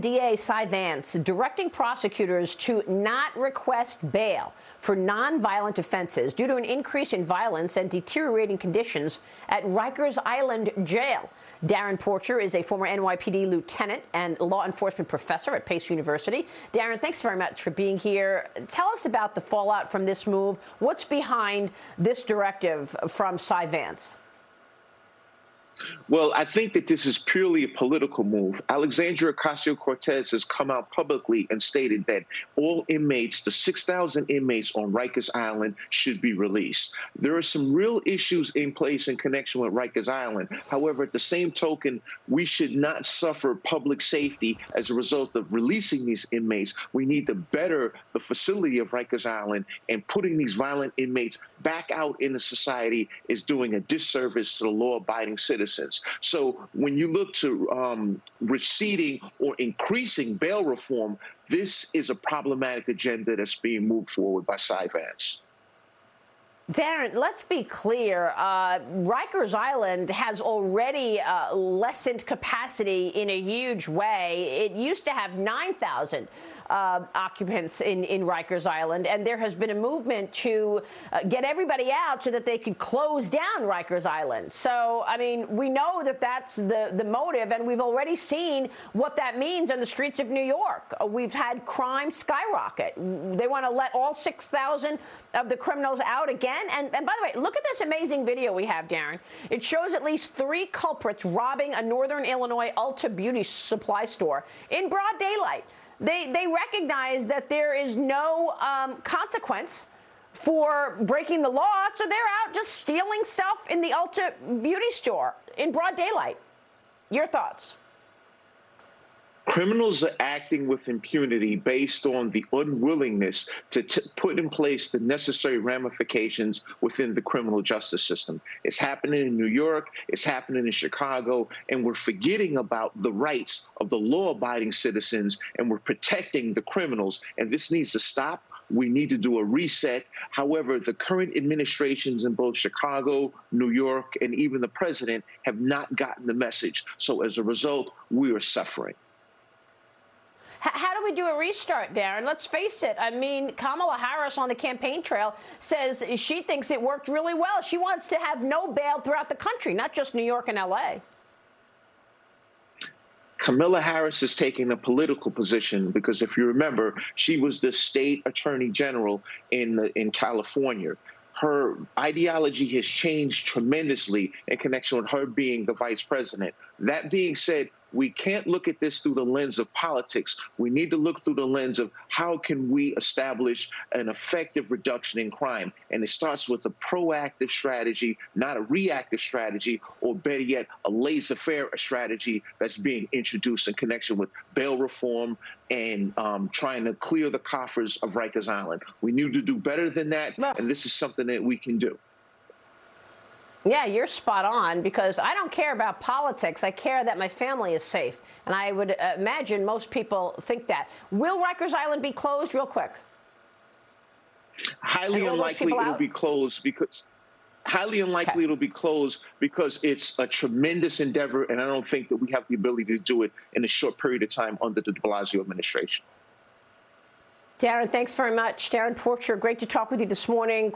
DA Vance directing prosecutors to not request bail for nonviolent offenses due to an increase in violence and deteriorating conditions at Rikers Island jail. Darrin Porcher is a former NYPD lieutenant and law enforcement professor at Pace University. Darrin, thanks very much for being here. Tell us about the fallout from this move. What's behind this directive from Vance? Well, I think that this is purely a political move. Alexandria Ocasio-Cortez has come out publicly and stated that all inmates, the 6,000 inmates on Rikers Island, should be released. There are some real issues in place in connection with Rikers Island. However, at the same token, we should not suffer public safety as a result of releasing these inmates. We need to better the facility of Rikers Island, and putting these violent inmates back out into society is doing a disservice to the law-abiding citizens. So when you look to receding or increasing bail reform, this is a problematic agenda that's being moved forward by Vance. Darrin, let's be clear. Rikers Island has already lessened capacity in a huge way. It used to have 9,000 occupants in Rikers Island, and there has been a movement to get everybody out so that they could close down Rikers Island. So, I mean, we know that that's the motive, and we've already seen what that means on the streets of New York. We've had crime skyrocket. They want to let all 6,000 of the criminals out again. And by the way, look at this amazing video we have, Darrin. It shows at least 3 culprits robbing a Northern Illinois Ulta beauty supply store in broad daylight. They recognize that there is no consequence for breaking the law, so they're out just stealing stuff in the Ulta beauty store in broad daylight. Your thoughts? Criminals are acting with impunity based on the unwillingness to put in place the necessary ramifications within the criminal justice system. It's happening in New York, it's happening in Chicago, and we're forgetting about the rights of the law-abiding citizens, and we're protecting the criminals, and this needs to stop. We need to do a reset. However, the current administrations in both Chicago, New York, and even the president have not gotten the message. So as a result, we are suffering. How do we do a restart, Darrin? Let's face it. I mean, Kamala Harris on the campaign trail says she thinks it worked really well. She wants to have no bail throughout the country, not just New York and L.A. Kamala Harris is taking a political position because, if you remember, she was the state attorney general in California. Her ideology has changed tremendously in connection with her being the vice president. That being said, we can't look at this through the lens of politics. We need to look through the lens of how can we establish an effective reduction in crime. And it starts with a proactive strategy, not a reactive strategy, or better yet, a laissez-faire strategy that's being introduced in connection with bail reform and trying to clear the coffers of Rikers Island. We need to do better than that, and this is something that we can do. Yeah, you're spot on, because I don't care about politics. I care that my family is safe. And I would imagine most people think that. Will Rikers Island be closed? Real quick. Highly unlikely it'll be closed because it'll be closed because it's a tremendous endeavor, and I don't think that we have the ability to do it in a short period of time under the de Blasio administration. Darrin, thanks very much. Darrin Porcher, great to talk with you this morning.